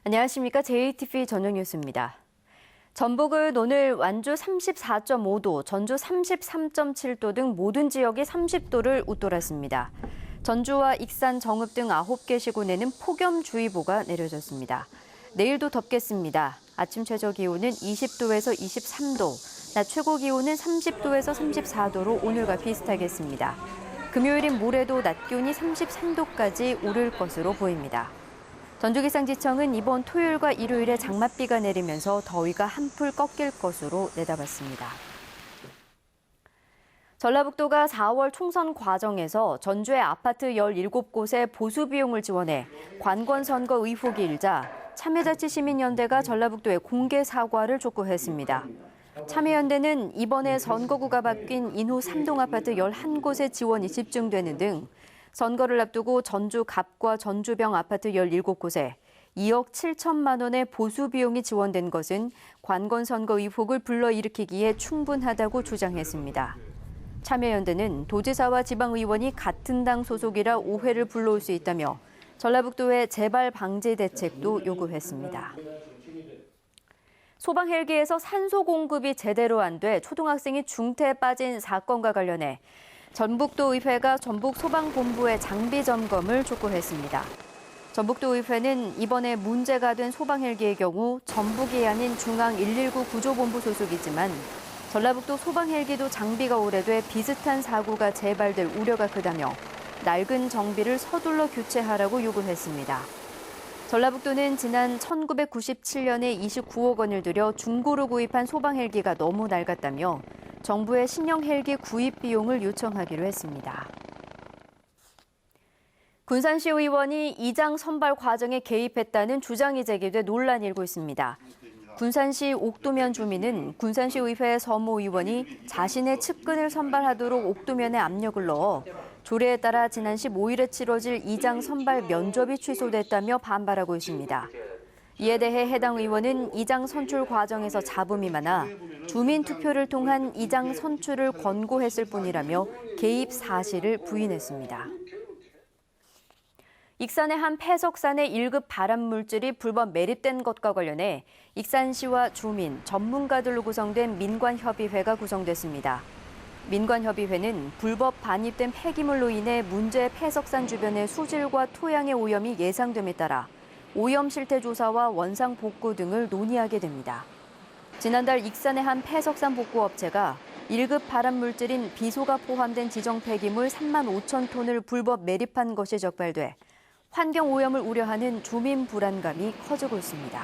안녕하십니까. JTV 저녁 뉴스입니다. 전북은 오늘 완주 34.5도, 전주 33.7도 등 모든 지역이 30도를 웃돌았습니다. 전주와 익산, 정읍 등 9개 시군에는 폭염주의보가 내려졌습니다. 내일도 덥겠습니다. 아침 최저 기온은 20도에서 23도, 낮 최고 기온은 30도에서 34도로 오늘과 비슷하겠습니다. 금요일인 모레도 낮 기온이 33도까지 오를 것으로 보입니다. 전주기상지청은 이번 토요일과 일요일에 장맛비가 내리면서 더위가 한풀 꺾일 것으로 내다봤습니다. 전라북도가 4월 총선 과정에서 전주의 아파트 17곳에 보수 비용을 지원해 관권 선거 의혹이 일자 참여자치시민연대가 전라북도에 공개 사과를 촉구했습니다. 참여연대는 이번에 선거구가 바뀐 인후 3동 아파트 11곳에 지원이 집중되는 등 선거를 앞두고 전주 갑과 전주병 아파트 17곳에 2억 7천만 원의 보수 비용이 지원된 것은 관권 선거 의혹을 불러일으키기에 충분하다고 주장했습니다. 참여연대는 도지사와 지방의원이 같은 당 소속이라 오해를 불러올 수 있다며 전라북도의 재발 방지 대책도 요구했습니다. 소방 헬기에서 산소 공급이 제대로 안 돼 초등학생이 중태에 빠진 사건과 관련해 전북도의회가 전북소방본부의 장비 점검을 촉구했습니다. 전북도의회는 이번에 문제가 된 소방 헬기의 경우 전북이 아닌 중앙 119 구조본부 소속이지만 전라북도 소방 헬기도 장비가 오래돼 비슷한 사고가 재발될 우려가 크다며 낡은 정비를 서둘러 교체하라고 요구했습니다. 전라북도는 지난 1997년에 29억 원을 들여 중고로 구입한 소방 헬기가 너무 낡았다며 정부의 신형 헬기 구입 비용을 요청하기로 했습니다. 군산시 의원이 이장 선발 과정에 개입했다는 주장이 제기돼 논란이 일고 있습니다. 군산시 옥도면 주민은 군산시 의회 서모 의원이 자신의 측근을 선발하도록 옥도면에 압력을 넣어 조례에 따라 지난 15일에 치러질 이장 선발 면접이 취소됐다며 반발하고 있습니다. 이에 대해 해당 의원은 이장 선출 과정에서 잡음이 많아 주민 투표를 통한 이장 선출을 권고했을 뿐이라며 개입 사실을 부인했습니다. 익산의 한 폐석산에 1급 발암물질이 불법 매립된 것과 관련해 익산시와 주민, 전문가들로 구성된 민관협의회가 구성됐습니다. 민관협의회는 불법 반입된 폐기물로 인해 문제 폐석산 주변의 수질과 토양의 오염이 예상됨에 따라 오염 실태 조사와 원상 복구 등을 논의하게 됩니다. 지난달 익산의 한 폐석산 복구 업체가 1급 발암물질인 비소가 포함된 지정 폐기물 3만 5천 톤을 불법 매립한 것이 적발돼 환경 오염을 우려하는 주민 불안감이 커지고 있습니다.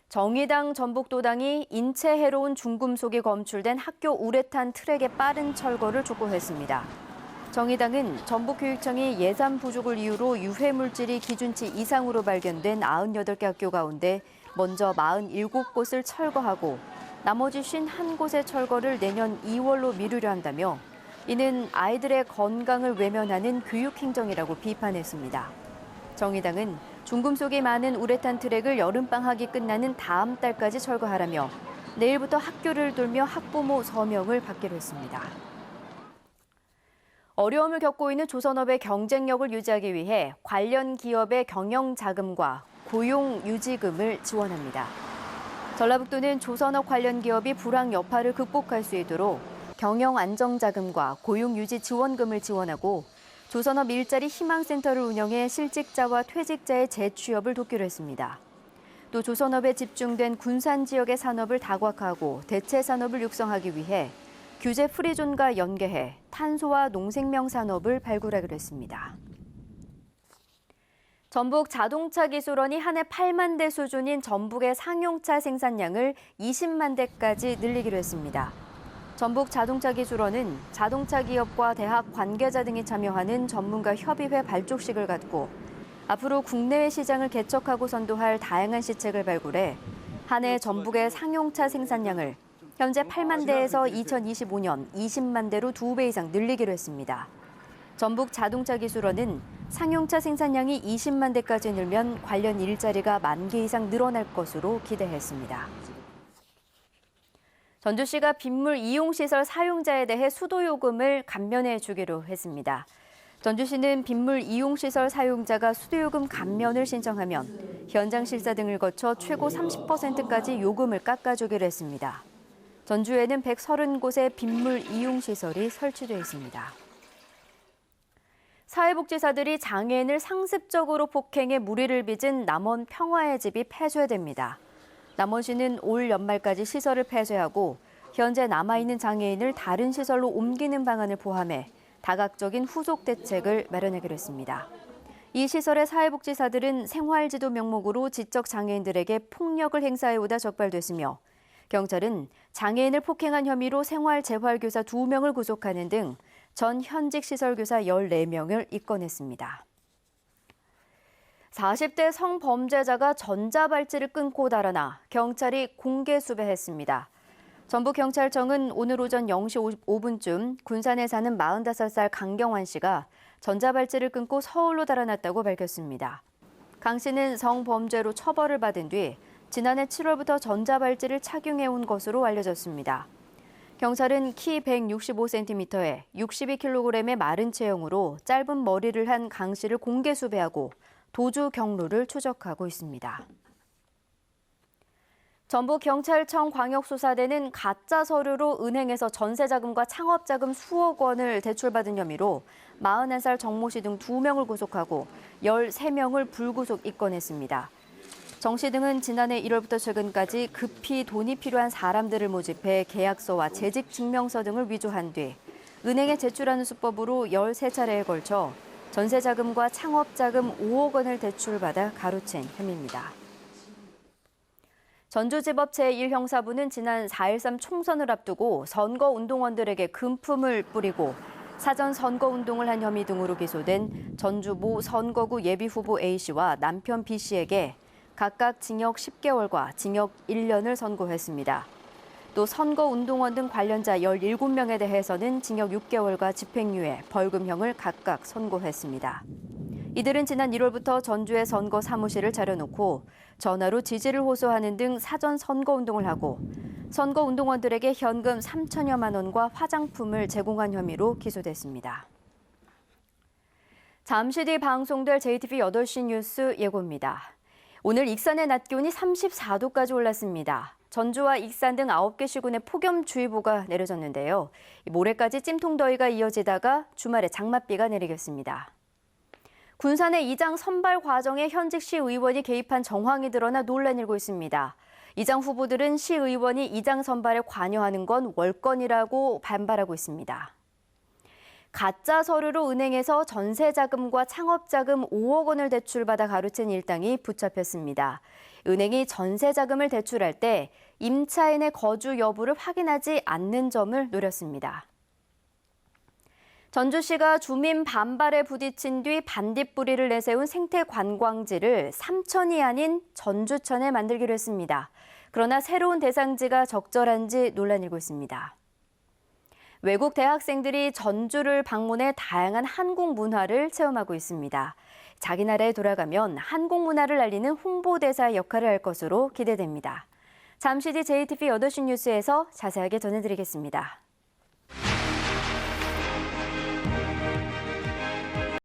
정의당 전북도당이 인체 해로운 중금속이 검출된 학교 우레탄 트랙의 빠른 철거를 촉구했습니다. 정의당은 전북교육청이 예산 부족을 이유로 유해 물질이 기준치 이상으로 발견된 98개 학교 가운데 먼저 47곳을 철거하고 나머지 51곳의 철거를 내년 2월로 미루려 한다며 이는 아이들의 건강을 외면하는 교육행정이라고 비판했습니다. 정의당은 중금속이 많은 우레탄 트랙을 여름방학이 끝나는 다음 달까지 철거하라며 내일부터 학교를 돌며 학부모 서명을 받기로 했습니다. 어려움을 겪고 있는 조선업의 경쟁력을 유지하기 위해 관련 기업의 경영 자금과 고용 유지금을 지원합니다. 전라북도는 조선업 관련 기업이 불황 여파를 극복할 수 있도록 경영 안정 자금과 고용 유지 지원금을 지원하고 조선업 일자리 희망센터를 운영해 실직자와 퇴직자의 재취업을 돕기로 했습니다. 또 조선업에 집중된 군산 지역의 산업을 다각화하고 대체 산업을 육성하기 위해 규제 프리존과 연계해 탄소와 농생명 산업을 발굴하기로 했습니다. 전북 자동차기술원이 한 해 8만 대 수준인 전북의 상용차 생산량을 20만 대까지 늘리기로 했습니다. 전북 자동차기술원은 자동차 기업과 대학 관계자 등이 참여하는 전문가 협의회 발족식을 갖고 앞으로 국내외 시장을 개척하고 선도할 다양한 시책을 발굴해 한 해 전북의 상용차 생산량을 현재 8만 대에서 2025년 20만 대로 2배 이상 늘리기로 했습니다. 전북 자동차기술원은 상용차 생산량이 20만 대까지 늘면 관련 일자리가 1만 개 이상 늘어날 것으로 기대했습니다. 전주시가 빗물 이용시설 사용자에 대해 수도요금을 감면해 주기로 했습니다. 전주시는 빗물 이용시설 사용자가 수도요금 감면을 신청하면 현장 실사 등을 거쳐 최고 30%까지 요금을 깎아주기로 했습니다. 전주에는 130곳의 빗물 이용시설이 설치되어 있습니다. 사회복지사들이 장애인을 상습적으로 폭행해 무리를 빚은 남원 평화의 집이 폐쇄됩니다. 남원시는 올 연말까지 시설을 폐쇄하고 현재 남아있는 장애인을 다른 시설로 옮기는 방안을 포함해 다각적인 후속 대책을 마련하기로 했습니다. 이 시설의 사회복지사들은 생활지도 명목으로 지적 장애인들에게 폭력을 행사해오다 적발됐으며 경찰은 장애인을 폭행한 혐의로 생활재활교사 2명을 구속하는 등 전 현직 시설교사 14명을 입건했습니다. 40대 성범죄자가 전자발찌를 끊고 달아나 경찰이 공개 수배했습니다. 전북경찰청은 오늘 오전 0시 55분쯤 군산에 사는 45살 강경환 씨가 전자발찌를 끊고 서울로 달아났다고 밝혔습니다. 강 씨는 성범죄로 처벌을 받은 뒤 지난해 7월부터 전자발찌를 착용해온 것으로 알려졌습니다. 경찰은 키 165cm에 62kg의 마른 체형으로 짧은 머리를 한 강 씨를 공개 수배하고 도주 경로를 추적하고 있습니다. 전북경찰청 광역수사대는 가짜 서류로 은행에서 전세자금과 창업자금 수억 원을 대출받은 혐의로 41살 정모 씨 등 2명을 구속하고 13명을 불구속 입건했습니다. 정 씨 등은 지난해 1월부터 최근까지 급히 돈이 필요한 사람들을 모집해 계약서와 재직증명서 등을 위조한 뒤 은행에 제출하는 수법으로 13차례에 걸쳐 전세자금과 창업자금 5억 원을 대출받아 가로챈 혐의입니다. 전주지법 제1형사부는 지난 4.13 총선을 앞두고 선거운동원들에게 금품을 뿌리고 사전 선거운동을 한 혐의 등으로 기소된 전주 모 선거구 예비후보 A씨와 남편 B씨에게 각각 징역 10개월과 징역 1년을 선고했습니다. 또 선거운동원 등 관련자 17명에 대해서는 징역 6개월과 집행유예, 벌금형을 각각 선고했습니다. 이들은 지난 1월부터 전주의 선거 사무실을 차려놓고 전화로 지지를 호소하는 등 사전 선거운동을 하고 선거운동원들에게 현금 3천여만 원과 화장품을 제공한 혐의로 기소됐습니다. 잠시 뒤 방송될 JTBC 8시 뉴스 예고입니다. 오늘 익산의 낮 기온이 34도까지 올랐습니다. 전주와 익산 등 9개 시군에 폭염주의보가 내려졌는데요. 모레까지 찜통더위가 이어지다가 주말에 장맛비가 내리겠습니다. 군산의 이장 선발 과정에 현직 시의원이 개입한 정황이 드러나 논란이 일고 있습니다. 이장 후보들은 시의원이 이장 선발에 관여하는 건 월권이라고 반발하고 있습니다. 가짜 서류로 은행에서 전세자금과 창업자금 5억 원을 대출받아 가로챈 일당이 붙잡혔습니다. 은행이 전세자금을 대출할 때 임차인의 거주 여부를 확인하지 않는 점을 노렸습니다. 전주시가 주민 반발에 부딪힌 뒤 반딧불이를 내세운 생태관광지를 삼천이 아닌 전주천에 만들기로 했습니다. 그러나 새로운 대상지가 적절한지 논란이 일고 있습니다. 외국 대학생들이 전주를 방문해 다양한 한국 문화를 체험하고 있습니다. 자기 나라에 돌아가면 한국 문화를 알리는 홍보대사의 역할을 할 것으로 기대됩니다. 잠시 뒤 JTBC 8시 뉴스에서 자세하게 전해드리겠습니다.